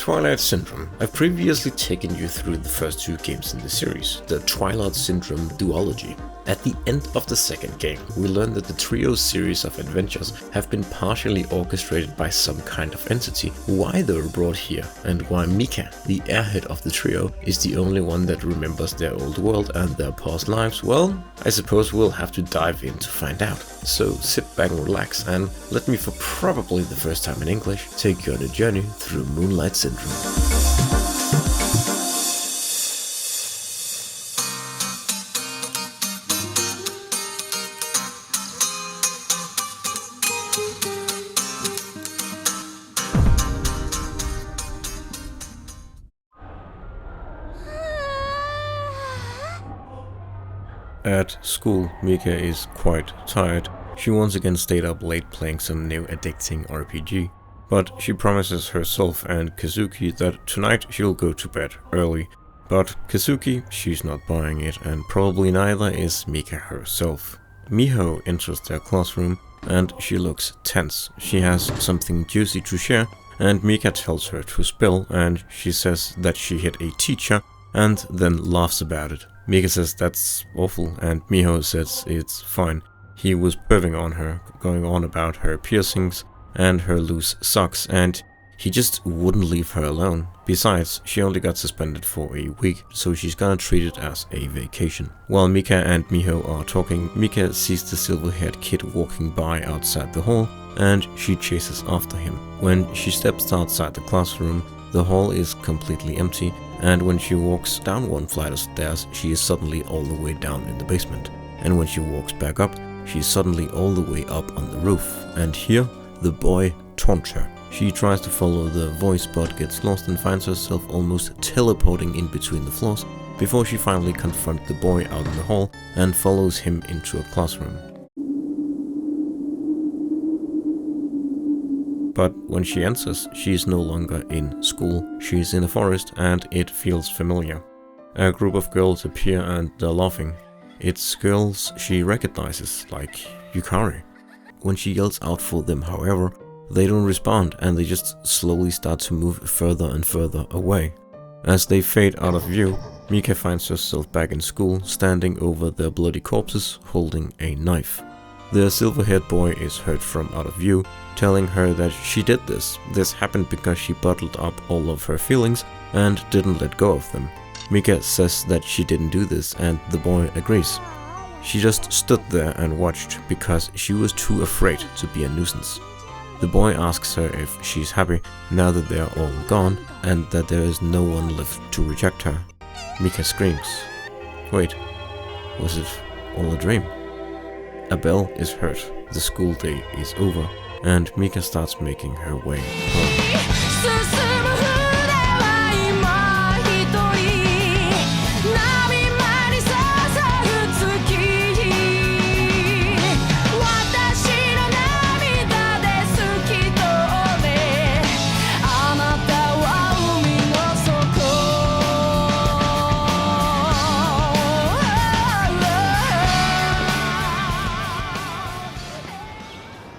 Twilight Syndrome. I've previously taken you through the first two games in the series, the Twilight Syndrome duology. At the end of the second game, we learn that the trio's series of adventures have been partially orchestrated by some kind of entity, why they were brought here, and why Mika, the airhead of the trio, is the only one that remembers their old world and their past lives. Well, I suppose we'll have to dive in to find out. So sit back and relax and let me, for probably the first time in English, take you on a journey through Moonlight Syndrome. At school, Mika is quite tired. She once again stayed up late playing some new addicting RPG. But she promises herself and Kazuki that tonight she'll go to bed early. But Kazuki, she's not buying it, and probably neither is Mika herself. Miho enters their classroom and she looks tense. She has something juicy to share, and Mika tells her to spill, and she says that she hit a teacher and then laughs about it. Mika says that's awful, and Miho says it's fine. He was perving on her, going on about her piercings and her loose socks, and he just wouldn't leave her alone. Besides, she only got suspended for a week, so she's gonna treat it as a vacation. While Mika and Miho are talking, Mika sees the silver-haired kid walking by outside the hall, and she chases after him. When she steps outside the classroom, the hall is completely empty, and when she walks down one flight of stairs, she is suddenly all the way down in the basement. And when she walks back up, she is suddenly all the way up on the roof. And here, the boy taunts her. She tries to follow the voice but gets lost and finds herself almost teleporting in between the floors before she finally confronts the boy out in the hall and follows him into a classroom. But when she enters, she is no longer in school. She is in a forest and it feels familiar. A group of girls appear and they're laughing. It's girls she recognizes, like Yukari. When she yells out for them, however, they don't respond and they just slowly start to move further and further away. As they fade out of view, Mika finds herself back in school, standing over their bloody corpses, holding a knife. The silver-haired boy is heard from out of view, telling her that she did this. This happened because she bottled up all of her feelings and didn't let go of them. Mika says that she didn't do this, and the boy agrees. She just stood there and watched because she was too afraid to be a nuisance. The boy asks her if she's happy now that they're all gone and that there is no one left to reject her. Mika screams. Wait, was it all a dream? A bell is heard, the school day is over, and Mika starts making her way home.